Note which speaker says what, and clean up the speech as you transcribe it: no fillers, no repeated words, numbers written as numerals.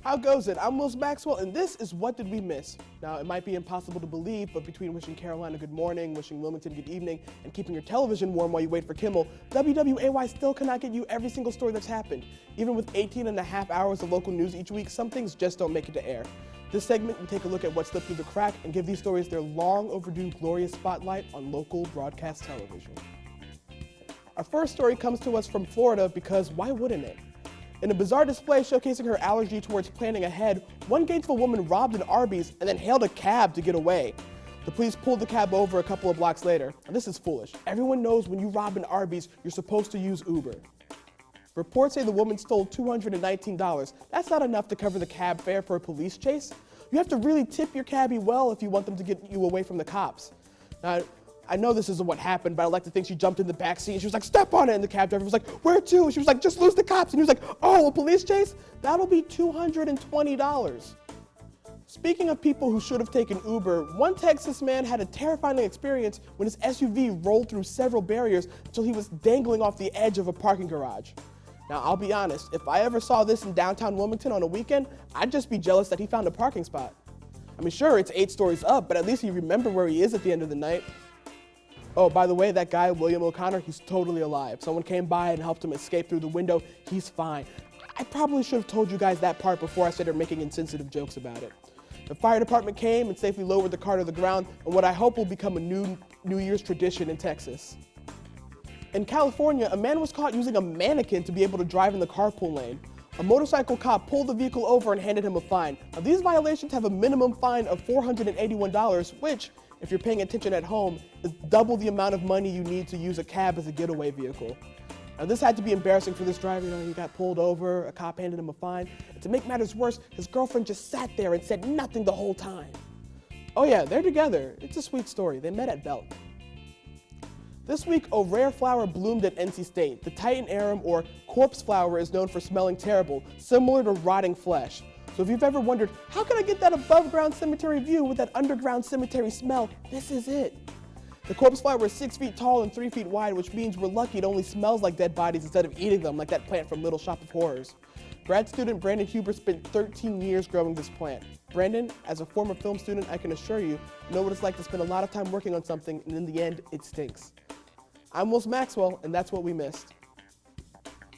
Speaker 1: How goes it? I'm Will Maxwell, and this is What Did We Miss? Now, it might be impossible to believe, but between wishing Carolina good morning, wishing Wilmington good evening, and keeping your television warm while you wait for Kimmel, WWAY still cannot get you every single story that's happened. Even with 18 and a half hours of local news each week, some things just don't make it to air. This segment, we take a look at what slipped through the crack and give these stories their long overdue glorious spotlight on local broadcast television. Our first story comes to us from Florida because why wouldn't it? In a bizarre display showcasing her allergy towards planning ahead, one Gainesville woman robbed an Arby's and then hailed a cab to get away. The police pulled the cab over a couple of blocks later. Now, this is foolish. Everyone knows when you rob an Arby's, you're supposed to use Uber. Reports say the woman stole $219. That's not enough to cover the cab fare for a police chase. You have to really tip your cabbie well if you want them to get you away from the cops. Now, I know this isn't what happened, but I like to think she jumped in the back seat and she was like, "Step on it!" And the cab driver was like, "Where to?" She was like, "Just lose the cops." And he was like, "Oh, a police chase? That'll be $220. Speaking of people who should have taken Uber, one Texas man had a terrifying experience when his SUV rolled through several barriers until he was dangling off the edge of a parking garage. Now, I'll be honest, if I ever saw this in downtown Wilmington on a weekend, I'd just be jealous that he found a parking spot. I mean, sure, it's 8 stories up, but at least he remembered where he is at the end of the night. Oh, by the way, that guy, William O'Connor, he's totally alive. Someone came by and helped him escape through the window. He's fine. I probably should have told you guys that part before I started making insensitive jokes about it. The fire department came and safely lowered the car to the ground in what I hope will become a New Year's tradition in Texas. In California, a man was caught using a mannequin to be able to drive in the carpool lane. A motorcycle cop pulled the vehicle over and handed him a fine. Now, these violations have a minimum fine of $481, which, if you're paying attention at home, is double the amount of money you need to use a cab as a getaway vehicle. Now, this had to be embarrassing for this driver. He got pulled over, a cop handed him a fine, and to make matters worse, his girlfriend just sat there and said nothing the whole time. Oh yeah, they're together. It's a sweet story. They met at Belk. This week, a rare flower bloomed at NC State. The Titan arum, or corpse flower, is known for smelling terrible, similar to rotting flesh. So if you've ever wondered, how can I get that above-ground cemetery view with that underground cemetery smell, this is it. The corpse flower is 6 feet tall and 3 feet wide, which means we're lucky it only smells like dead bodies instead of eating them like that plant from Little Shop of Horrors. Grad student Brandon Huber spent 13 years growing this plant. Brandon, as a former film student, I can assure you, know what it's like to spend a lot of time working on something and in the end, it stinks. I'm Will Maxwell, and that's what we missed.